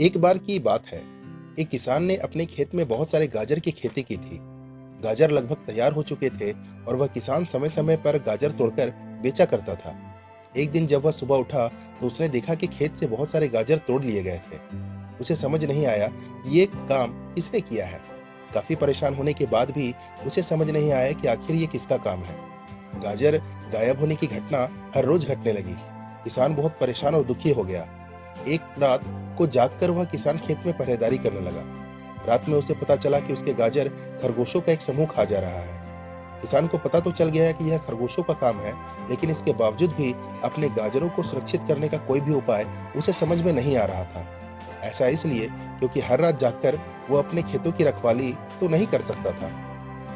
एक बार की बात है। एक किसान ने अपने खेत में बहुत सारे गाजर की खेती की थी। गाजर लगभग तैयार हो चुके थे और वह किसान समय समय पर गाजर तोड़कर बेचा करता था। एक दिन जब वह सुबह उठा तो उसने देखा कि खेत से बहुत सारे गाजर तोड़ लिए गए थे। उसे समझ नहीं आया कि ये काम किसने किया है। काफी परेशान होने के बाद भी उसे समझ नहीं आया कि आखिर ये किसका काम है। गाजर गायब होने की घटना हर रोज घटने लगी। किसान बहुत परेशान और दुखी हो गया। एक रात को जागकर वह किसान खेत में पहरेदारी करने लगा। रात में उसे पता चला कि उसके गाजर खरगोशों का एक समूह खा जा रहा है। किसान को पता तो चल गया है कि यह खरगोशों का काम है, लेकिन इसके बावजूद भी अपने गाजरों को सुरक्षित करने का कोई भी उपाय उसे समझ में नहीं आ रहा था। ऐसा इसलिए क्योंकि हर रात जागकर वो अपने खेतों की रखवाली तो नहीं कर सकता था।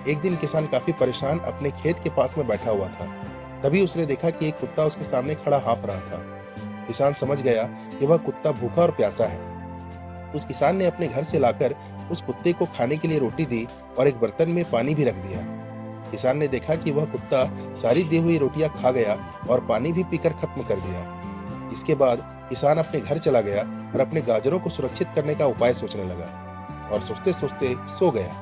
एक दिन किसान काफी परेशान अपने खेत के पास में बैठा हुआ था। तभी उसने देखा कि एक कुत्ता उसके सामने खड़ा हाँफ रहा था। किसान समझ गया कि वह कुत्ता भूखा और प्यासा है। उस किसान ने अपने घर से लाकर उस कुत्ते को खाने के लिए रोटी दी और एक बर्तन में पानी भी रख दिया। किसान ने देखा कि वह कुत्ता सारी दी हुई रोटियां खा गया और पानी भी पीकर खत्म कर दिया। इसके बाद किसान अपने घर चला गया और अपने गाजरों को सुरक्षित करने का उपाय सोचने लगा और सोचते सोचते सो गया।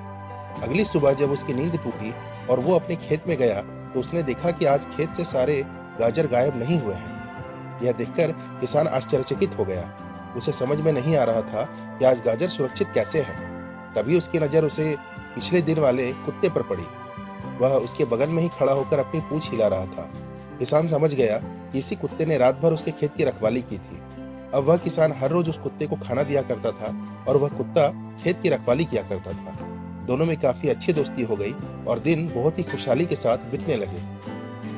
अगली सुबह जब उसकी नींद टूटी और वो अपने खेत में गया तो उसने देखा कि आज खेत से सारे गाजर गायब नहीं हुए हैं। यह देखकर किसान आश्चर्यचकित हो गया। उसे समझ में नहीं आ रहा था कि आज गाजर सुरक्षित कैसे हैं। तभी उसकी नजर उसे पिछले दिन वाले कुत्ते पर पड़ी। वह उसके बगल में ही खड़ा होकर अपनी पूंछ हिला रहा था। किसान समझ गया कि इसी कुत्ते ने रात भर उसके खेत की रखवाली की थी। अब वह किसान हर रोज उस कुत्ते को खाना दिया करता था और वह कुत्ता खेत की रखवाली किया करता था। दोनों में काफी अच्छी दोस्ती हो गई और दिन बहुत ही खुशहाली के साथ बीतने लगे।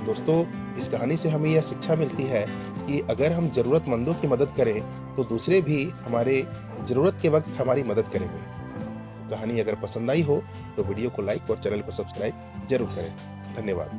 दोस्तों, इस कहानी से हमें यह शिक्षा मिलती है कि अगर हम जरूरतमंदों की मदद करें तो दूसरे भी हमारे जरूरत के वक्त हमारी मदद करेंगे। कहानी अगर पसंद आई हो तो वीडियो को लाइक और चैनल को सब्सक्राइब जरूर करें। धन्यवाद।